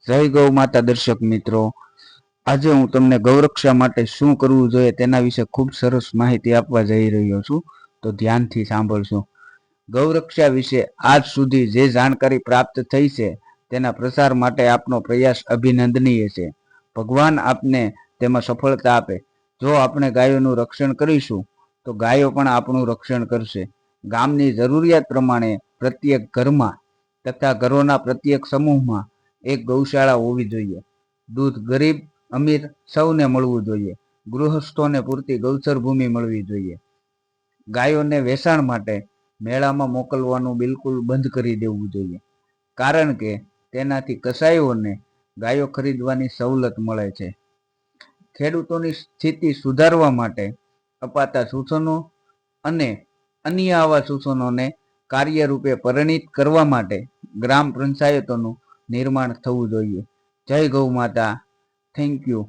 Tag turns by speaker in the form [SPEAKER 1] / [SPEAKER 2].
[SPEAKER 1] જય ગૌ માતા દર્શક મિત્રો, આજે હું તમને ગૌરક્ષા માટે શું કરવું જોઈએ તેના વિશે ખૂબ સરસ માહિતી આપવા જઈ રહ્યો છું, તો ધ્યાનથી સાંભળજો. ગૌરક્ષા વિશે આજ સુધી જે જાણકારી પ્રાપ્ત થઈ છે તેના પ્રસાર માટે આપનો પ્રયાસ અભિનંદનીય છે. ભગવાન આપને તેમાં સફળતા આપે. જો આપણે ગાયોનું રક્ષણ કરીશું તો ગાયો પણ આપણું રક્ષણ કરશે. ગામની જરૂરિયાત પ્રમાણે પ્રત્યેક ઘરમાં તથા ઘરોના પ્રત્યેક સમૂહમાં એક ગૌશાળા હોવી જોઈએ. દૂધ ગરીબ અમીર સૌને મળવું જોઈએ. ગૃહસ્થોને પૂરતી ગૌચર ભૂમિ મળવી જોઈએ. ગાયોને વેચાણ માટે મેળામાં મોકલવાનું બિલકુલ બંધ કરી દેવું જોઈએ, કારણ કે તેનાથી કસાઈઓને ગાયો ખરીદવાની સવલત મળે છે. ખેડૂતોની સ્થિતિ સુધારવા માટે અપાતા સૂચનો અને અન્ય આવા સૂચનોને કાર્યરૂપે પરિણિત કરવા માટે ગ્રામ પંચાયતોનું નિર્માણ થવું જોઈએ. જય ગૌ માતા. Thank you.